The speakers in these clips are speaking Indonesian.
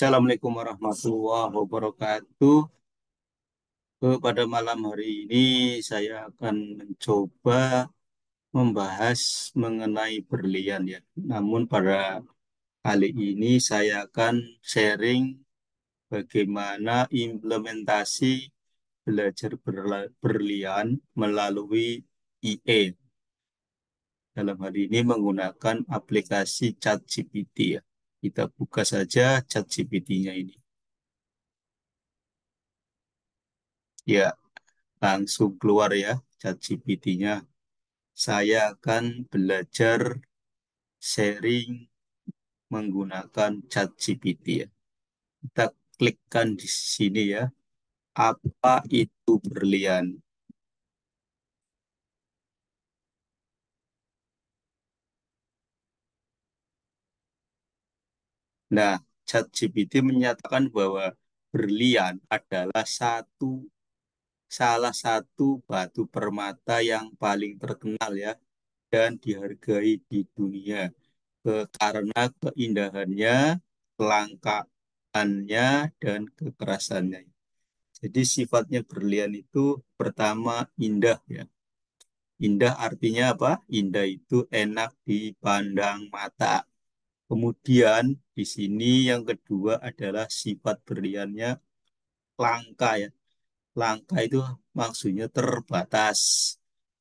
Assalamualaikum warahmatullahi wabarakatuh. Pada malam hari ini saya akan mencoba membahas mengenai berlian ya. Namun pada kali ini saya akan sharing bagaimana implementasi belajar berlian melalui IE. Dalam hal ini menggunakan aplikasi ChatGPT ya. Kita buka saja ChatGPT-nya ini. Ya, langsung keluar ya ChatGPT-nya. Saya akan belajar sharing menggunakan ChatGPT ya. Kita klikkan di sini ya. Apa itu berlian? Nah, ChatGPT menyatakan bahwa berlian adalah salah satu batu permata yang paling terkenal ya dan dihargai di dunia. Karena keindahannya, kelangkaannya, dan kekerasannya. Jadi sifatnya berlian itu pertama indah ya. Indah artinya apa? Indah itu enak dipandang mata. Kemudian di sini yang kedua adalah sifat berliannya langka ya. Langka itu maksudnya terbatas.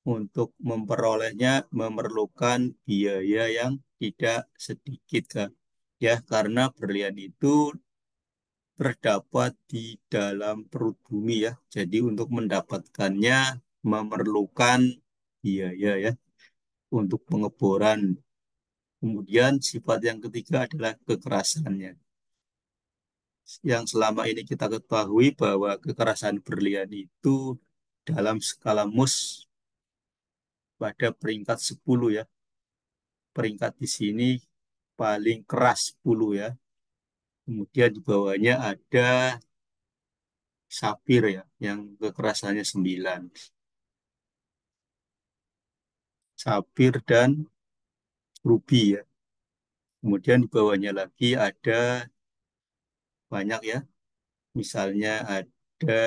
Untuk memperolehnya memerlukan biaya yang tidak sedikit kan. Ya, karena berlian itu terdapat di dalam perut bumi ya. Jadi untuk mendapatkannya memerlukan biaya ya untuk pengeboran. Kemudian sifat yang ketiga adalah kekerasannya. Yang selama ini kita ketahui bahwa kekerasan berlian itu dalam skala mus pada peringkat 10 ya. Peringkat di sini paling keras 10 ya. Kemudian di bawahnya ada sapir ya, yang kekerasannya 9. Sapir dan ruby ya. Kemudian di bawahnya lagi ada banyak ya. Misalnya ada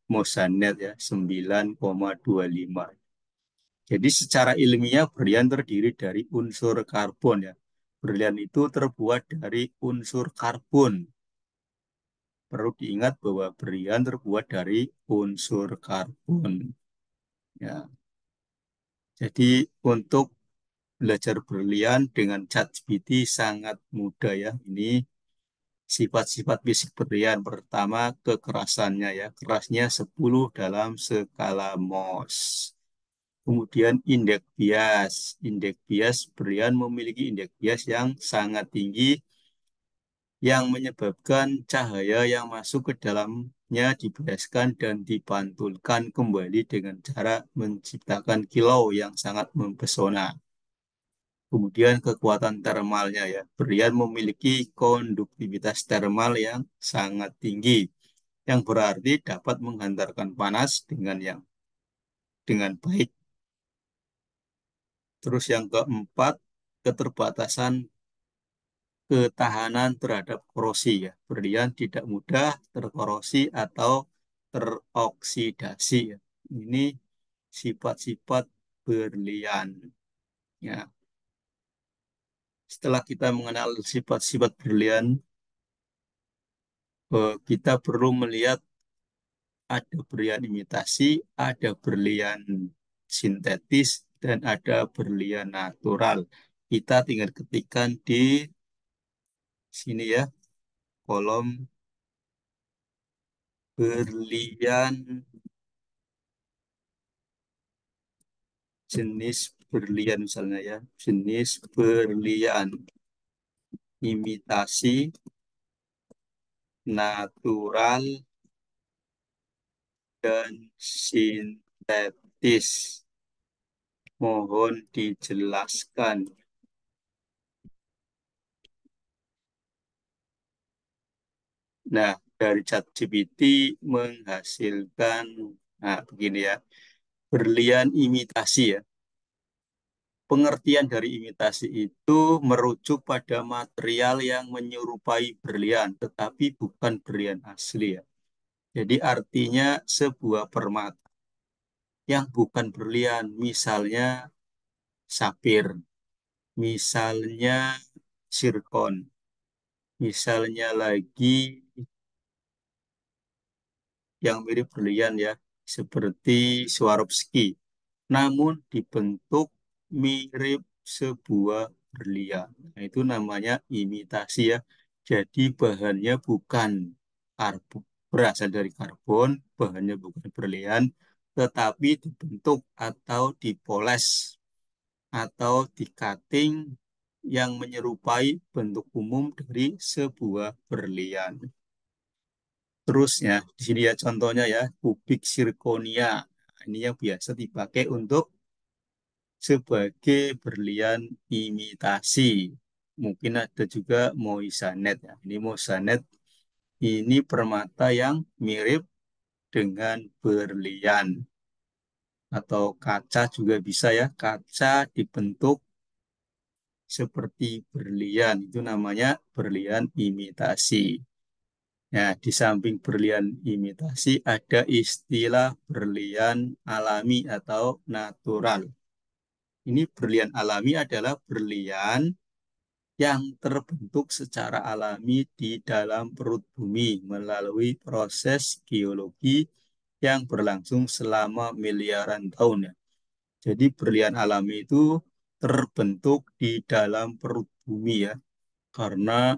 mosanet ya 9,25. Jadi secara ilmiah berlian terdiri dari unsur karbon ya. Berlian itu terbuat dari unsur karbon. Perlu diingat bahwa berlian terbuat dari unsur karbon. Ya. Jadi untuk belajar berlian dengan ChatGPT sangat mudah ya. Ini sifat-sifat fisik berlian. Pertama, kekerasannya ya. Kerasnya 10 dalam skala Mohs. Kemudian indeks bias. Indeks bias berlian memiliki indeks bias yang sangat tinggi yang menyebabkan cahaya yang masuk ke dalamnya dibiaskan dan dipantulkan kembali dengan cara menciptakan kilau yang sangat mempesona. Kemudian kekuatan termalnya ya. Berlian memiliki konduktivitas termal yang sangat tinggi, yang berarti dapat menghantarkan panas dengan baik. Terus yang keempat, keterbatasan ketahanan terhadap korosi ya. Berlian tidak mudah terkorosi atau teroksidasi ya. Ini sifat-sifat berlian ya. Setelah kita mengenal sifat-sifat berlian, kita perlu melihat ada berlian imitasi, ada berlian sintetis, dan ada berlian natural. Kita tinggal ketikkan di sini ya, kolom berlian, jenis berlian misalnya ya, jenis berlian imitasi, natural, dan sintetis. Mohon dijelaskan. Nah, dari ChatGPT menghasilkan, nah begini ya, berlian imitasi ya. Pengertian dari imitasi itu merujuk pada material yang menyerupai berlian, tetapi bukan berlian asli ya. Jadi artinya sebuah permata yang bukan berlian, misalnya sapir, misalnya zirkon, misalnya lagi yang mirip berlian ya, seperti Swarovski, namun dibentuk mirip sebuah berlian. Nah, itu namanya imitasi ya. Jadi bahannya bukan karbon, berasal dari karbon, bahannya bukan berlian, tetapi dibentuk atau dipoles atau di-cutting yang menyerupai bentuk umum dari sebuah berlian. Terusnya, di sini ya contohnya ya, kubik zirkonia. Nah, ini yang biasa dipakai untuk sebagai berlian imitasi. Mungkin ada juga moissanet ya. Ini moissanet, ini permata yang mirip dengan berlian. Atau kaca juga bisa ya, kaca dibentuk seperti berlian. Itu namanya berlian imitasi. Nah, di samping berlian imitasi ada istilah berlian alami atau natural. Ini berlian alami adalah berlian yang terbentuk secara alami di dalam perut bumi melalui proses geologi yang berlangsung selama miliaran tahun ya. Jadi berlian alami itu terbentuk di dalam perut bumi ya, karena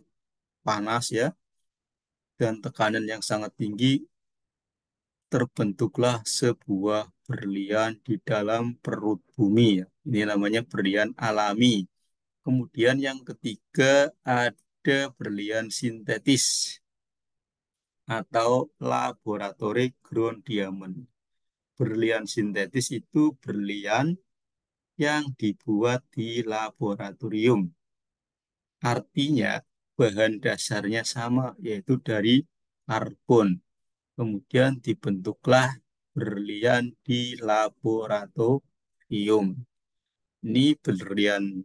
panas ya dan tekanan yang sangat tinggi terbentuklah sebuah berlian di dalam perut bumi ya. Ini namanya berlian alami. Kemudian yang ketiga ada berlian sintetis atau laboratory ground diamond. Berlian sintetis itu berlian yang dibuat di laboratorium. Artinya bahan dasarnya sama, yaitu dari karbon. Kemudian dibentuklah berlian di laboratorium. Ini berlian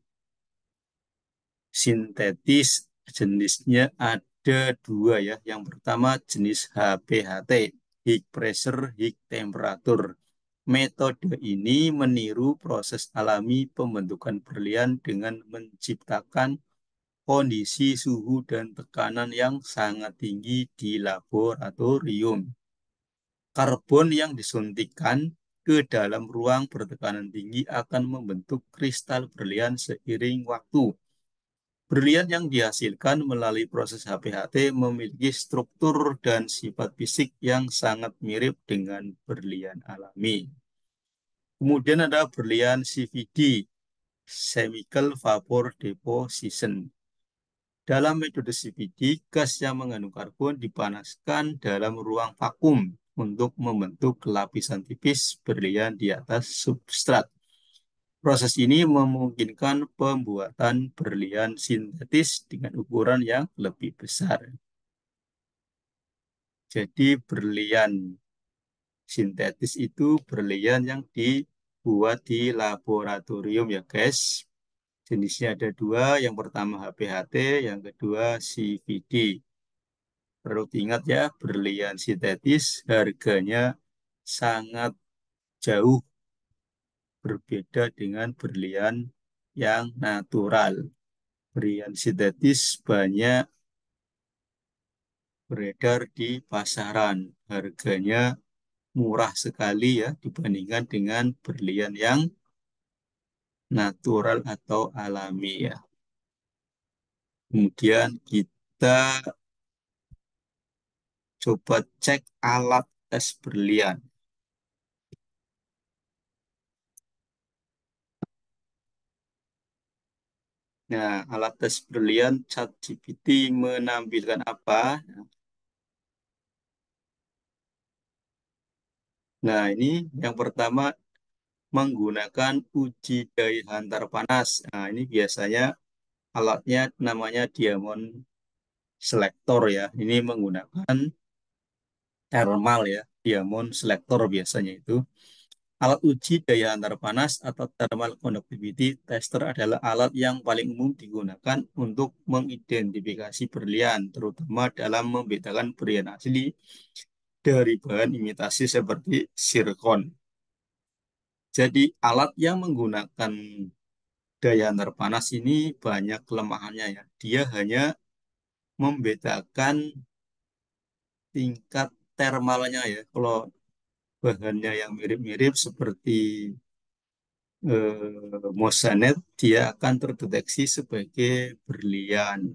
sintetis, jenisnya ada dua ya. Yang pertama jenis HPHT, High Pressure High Temperature. Metode ini meniru proses alami pembentukan berlian dengan menciptakan kondisi suhu dan tekanan yang sangat tinggi di laboratorium. Karbon yang disuntikkan ke dalam ruang bertekanan tinggi akan membentuk kristal berlian seiring waktu. Berlian yang dihasilkan melalui proses HPHT memiliki struktur dan sifat fisik yang sangat mirip dengan berlian alami. Kemudian ada berlian CVD, Chemical Vapor Deposition. Dalam metode CVD, gas yang mengandung karbon dipanaskan dalam ruang vakum untuk membentuk lapisan tipis berlian di atas substrat. Proses ini memungkinkan pembuatan berlian sintetis dengan ukuran yang lebih besar. Jadi berlian sintetis itu berlian yang dibuat di laboratorium ya guys. Jenisnya ada dua, yang pertama HPHT, yang kedua CVD. Perlu ingat ya, berlian sintetis harganya sangat jauh berbeda dengan berlian yang natural. Berlian sintetis banyak beredar di pasaran. Harganya murah sekali ya dibandingkan dengan berlian yang natural atau alami ya. Kemudian kita coba cek alat tes berlian. Nah, alat tes berlian ChatGPT menampilkan apa? Nah, ini yang pertama menggunakan uji daya hantar panas. Nah, ini biasanya alatnya namanya diamond selector ya. Ini menggunakan thermal ya, diamond selector biasanya itu. Alat uji daya antar panas atau thermal conductivity tester adalah alat yang paling umum digunakan untuk mengidentifikasi berlian, terutama dalam membedakan berlian asli dari bahan imitasi seperti zirkon. Jadi alat yang menggunakan daya antar panas ini banyak kelemahannya ya. Dia hanya membedakan tingkat thermalnya ya. Kalau bahannya yang mirip-mirip seperti mosanet, dia akan terdeteksi sebagai berlian.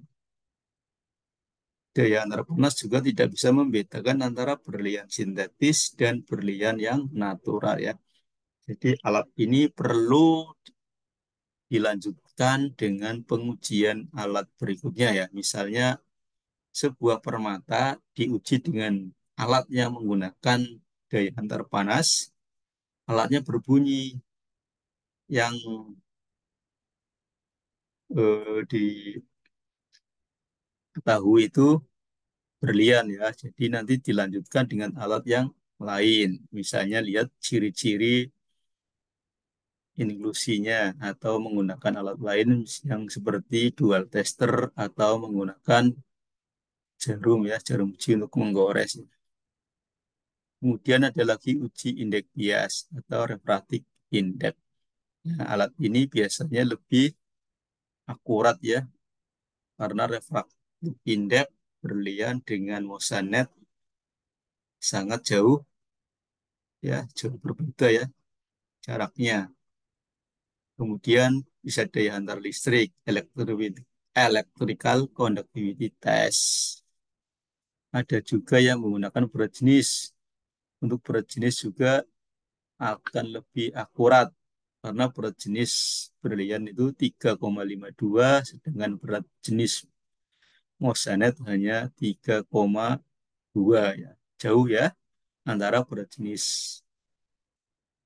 Daya antar panas juga tidak bisa membedakan antara berlian sintetis dan berlian yang natural ya. Jadi alat ini perlu dilanjutkan dengan pengujian alat berikutnya ya. Misalnya sebuah permata diuji dengan alat yang menggunakan daya antar panas, alatnya berbunyi yang diketahui itu berlian ya. Jadi nanti dilanjutkan dengan alat yang lain. Misalnya lihat ciri-ciri inklusinya atau menggunakan alat lain yang seperti dual tester atau menggunakan jarum ya, jarum uji untuk menggores. Kemudian ada lagi uji indeks bias atau refraktif index. Nah, alat ini biasanya lebih akurat ya, karena refraktif index berlian dengan mosanet sangat jauh ya, jauh berbeda ya jaraknya. Kemudian bisa daya antar listrik, electrical conductivity test. Ada juga yang menggunakan berat jenis. Untuk berat jenis juga akan lebih akurat karena berat jenis berlian itu 3,52 sedangkan berat jenis mosanet hanya 3,2 ya. Jauh ya antara berat jenis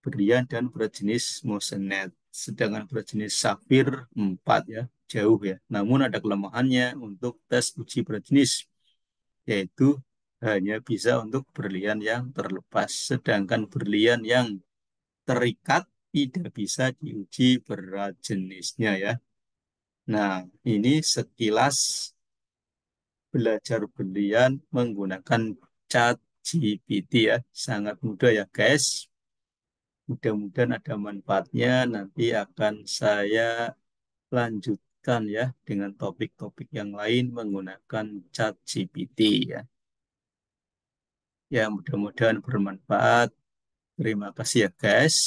berlian dan berat jenis mosanet. Sedangkan berat jenis safir 4 ya, jauh ya. Namun ada kelemahannya untuk tes uji berat jenis, yaitu hanya bisa untuk berlian yang terlepas. Sedangkan berlian yang terikat tidak bisa diuji berat jenisnya ya. Nah, ini sekilas belajar berlian menggunakan chat GPT ya. Sangat mudah ya guys. Mudah-mudahan ada manfaatnya. Nanti akan saya lanjutkan ya dengan topik-topik yang lain menggunakan chat GPT ya. Ya, mudah-mudahan bermanfaat. Terima kasih ya guys.